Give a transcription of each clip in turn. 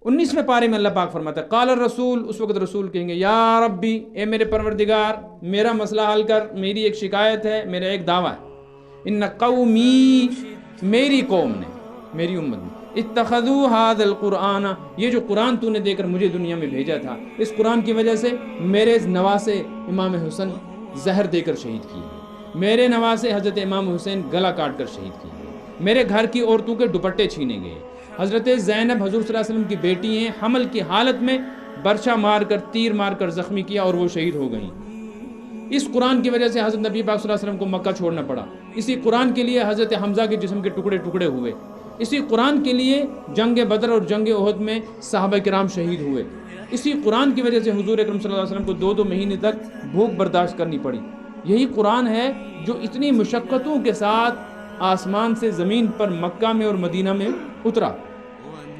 19ویں پارے میں اللہ پاک فرماتا ہے قال الرسول، اس وقت رسول کہیں گے یا ربی، اے میرے پروردگار میرا مسئلہ حل کر، میری ایک شکایت ہے، میرا ایک دعویٰ ہے، ان قومی، میری قوم نے، میری امت نے، اتخذوا هذا القرآن، یہ جو قرآن تو نے دے کر مجھے دنیا میں بھیجا تھا، اس قرآن کی وجہ سے میرے نواسے امام حسن زہر دے کر شہید کیے، میرے نواسے حضرت امام حسین گلا کاٹ کر شہید کیے، میرے گھر کی عورتوں کے دوپٹے چھینے گئے، حضرت زینب حضور صلی اللہ علیہ وسلم کی بیٹی ہیں، حمل کی حالت میں برچہ مار کر، تیر مار کر زخمی کیا اور وہ شہید ہو گئیں۔ اس قرآن کی وجہ سے حضرت نبی پاک صلی اللہ علیہ وسلم کو مکہ چھوڑنا پڑا، اسی قرآن کے لیے حضرت حمزہ کے جسم کے ٹکڑے ٹکڑے ہوئے، اسی قرآن کے لیے جنگ بدر اور جنگ احد میں صحابہ کرام شہید ہوئے، اسی قرآن کی وجہ سے حضور اکرم صلی اللہ علیہ وسلم کو 2 مہینے تک بھوک برداشت کرنی پڑی۔ یہی قرآن ہے جو اتنی مشقتوں کے ساتھ آسمان سے زمین پر مکہ میں اور مدینہ میں اترا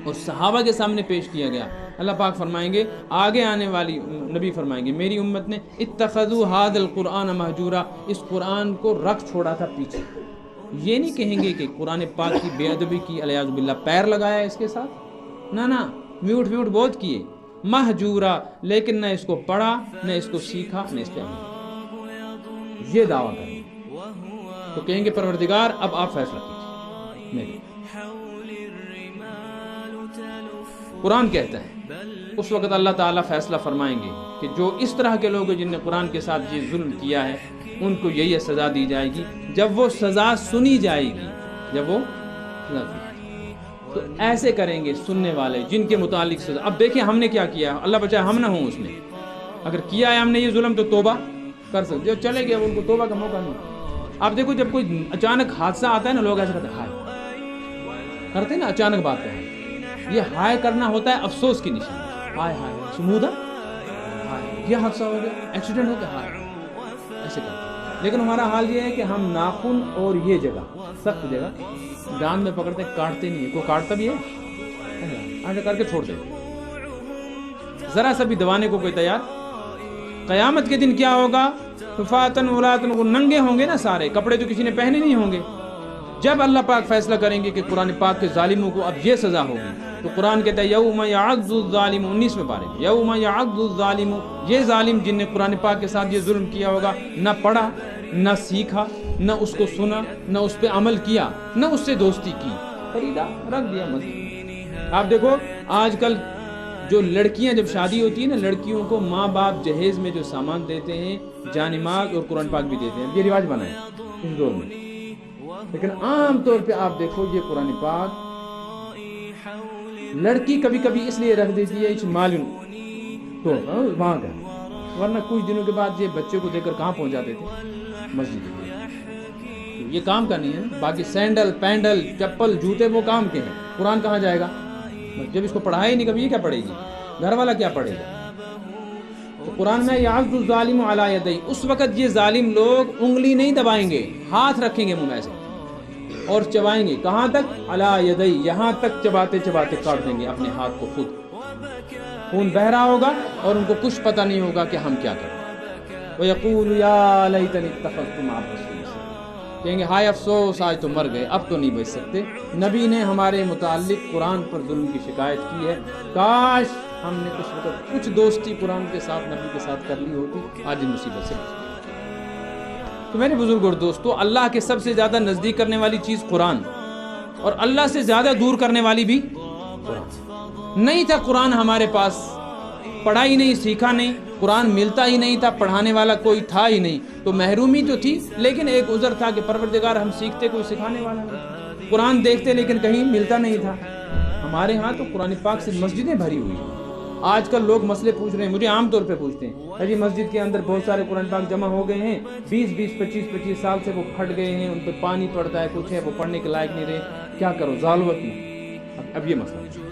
اور صحابہ کے سامنے پیش کیا گیا۔ اللہ پاک فرمائیں گے، آگے آنے والی نبی فرمائیں گے میری امت نے اتخذوا هذا القرآن مہجورا، اس قرآن کو رکھ چھوڑا تھا پیچھے۔ یہ نہیں کہیں گے کہ قرآن پاک کی بے ادبی کی، الیاذ باللہ پیر لگایا اس کے ساتھ، نہ میوٹ بہت کیے، مہجورا، لیکن نہ اس کو پڑھا، نہ اس کو سیکھا، نہ اس پہ عمل، یہ دعویٰ کریں تو کہیں گے پروردگار اب آپ فیصلہ کیجیے میرے۔ قرآن کہتا ہے اس وقت اللہ تعالیٰ فیصلہ فرمائیں گے کہ جو اس طرح کے لوگ ہیں جن نے قرآن کے ساتھ یہ ظلم کیا ہے ان کو یہی سزا دی جائے گی۔ جب وہ سزا سنی جائے گی، جب وہ سزا سنی جائے گی تو ایسے کریں گے سننے والے جن کے متعلق سزا۔ اب دیکھیں ہم نے کیا کیا، اللہ بچائے ہم نہ ہوں اس میں، اگر کیا ہے ہم نے یہ ظلم تو توبہ کر سکتے، جو چلے گئے ان کو توبہ کا موقع نہیں۔ آپ دیکھو جب کوئی اچانک حادثہ آتا ہے نا، لوگ ایسا کرتے ہیں ہائے کرتے ہیں نا، اچانک بات ہے، یہ ہائے کرنا ہوتا ہے افسوس کی نشانی، ہائے ہائے سمودہ، ہائے یہ حادثہ ہو گیا، ایکسیڈنٹ ہو گیا، ہائے ایسے کرتے ہیں۔ لیکن ہمارا حال یہ ہے کہ ہم ناخن اور یہ جگہ سخت جگہ دان میں پکڑتے کاٹتے نہیں ہے، کوئی کاٹتا بھی ہے ایسے کر کے چھوڑ دیتے، ذرا سا بھی دبانے کو کوئی تیار۔ قیامت کے دن کیا ہوگا، حفاتن عراتن، وہ ننگے ہوں گے نا سارے، کپڑے تو کسی نے پہنے نہیں ہوں گے۔ جب اللہ پاک فیصلہ کریں گے کہ قرآن پاک کے ظالموں کو اب یہ سزا ہوگی تو قرآن کہتا ہے یوم یعض الظالم، 19ویں پارے میں، یوم یعض الظالم، یہ ظالم جن نے قرآن پاک کے ساتھ یہ ظلم کیا ہوگا، نہ پڑھا، نہ سیکھا، نہ اس کو سنا، نہ اس پہ عمل کیا، نہ اس سے دوستی کی، خریدا رکھ دیا مسجد۔ آپ دیکھو آج کل جو لڑکیاں جب شادی ہوتی ہے نا، لڑکیوں کو ماں باپ جہیز میں جو سامان دیتے ہیں، جانماز اور قرآن پاک بھی دیتے ہیں، یہ رواج بنا ہے اس دور میں۔ لیکن عام طور پہ آپ دیکھو یہ قرآن پاک لڑکی کبھی کبھی اس لیے رکھ دیتی ہے اس معلوم تو وہاں کا، ورنہ کچھ دنوں کے بعد یہ بچے کو دے کر کہاں پہنچ جاتے تھے، مسجد میں۔ یہ کام کا نہیں ہے، باقی سینڈل پینڈل چپل جوتے وہ کام کے ہیں، قرآن کہاں جائے گا جب اس کو پڑھایا ہی نہیں کبھی، یہ کیا پڑھے گی، گھر والا کیا پڑھے گا۔ تو قرآن میں یعض الظالم علی یدی، اس وقت یہ ظالم لوگ انگلی نہیں دبائیں گے، ہاتھ رکھیں گے منہ میں سے اور چبائیں گے، کہاں تک، علی یدی، یہاں تک چباتے چباتے کاٹ دیں گے اپنے ہاتھ کو، خود خون بہ رہا ہوگا اور ان کو کچھ پتہ نہیں ہوگا کہ ہم کیا کریں۔ وَيَقُولُ يَا لَيْتَنِي اتَّخَذْتُ مَعَ الرَّسُولِ سَبِيلًا، کہیں گے ہائے افسوس آج تو مر گئے، اب تو نہیں بچ سکتے۔ نبی نے ہمارے متعلق قرآن پر ظلم کی شکایت کی ہے، کاش ہم نے اس وقت کچھ دوستی قرآن کے ساتھ نبی کے ساتھ کر لی ہوتی، آج مصیبت سے بچ۔ تو میرے بزرگ اور دوستو، اللہ کے سب سے زیادہ نزدیک کرنے والی چیز قرآن، اور اللہ سے زیادہ دور کرنے والی بھی قرآن۔ نہیں تھا قرآن ہمارے پاس، پڑھا ہی نہیں، سیکھا نہیں، قرآن ملتا ہی نہیں تھا، پڑھانے والا کوئی تھا ہی نہیں، تو محرومی تو تھی، لیکن ایک عذر تھا کہ پروردگار ہم سیکھتے کوئی سکھانے والا نہیں، قرآن دیکھتے لیکن کہیں ملتا نہیں تھا۔ ہمارے ہاں تو قرآن پاک سے مسجدیں بھری ہوئی ہیں۔ آج کل لوگ مسئلے پوچھ رہے ہیں، مجھے عام طور پہ پوچھتے ہیں، جی مسجد کے اندر بہت سارے قرآن پاک جمع ہو گئے ہیں، 20-25 سال سے وہ پھٹ گئے ہیں، ان پہ پانی پڑتا ہے، کچھ ہے، وہ پڑھنے کے لائق نہیں رہے، کیا کرو، ضالوت میں۔ اب یہ مسئلہ ہے۔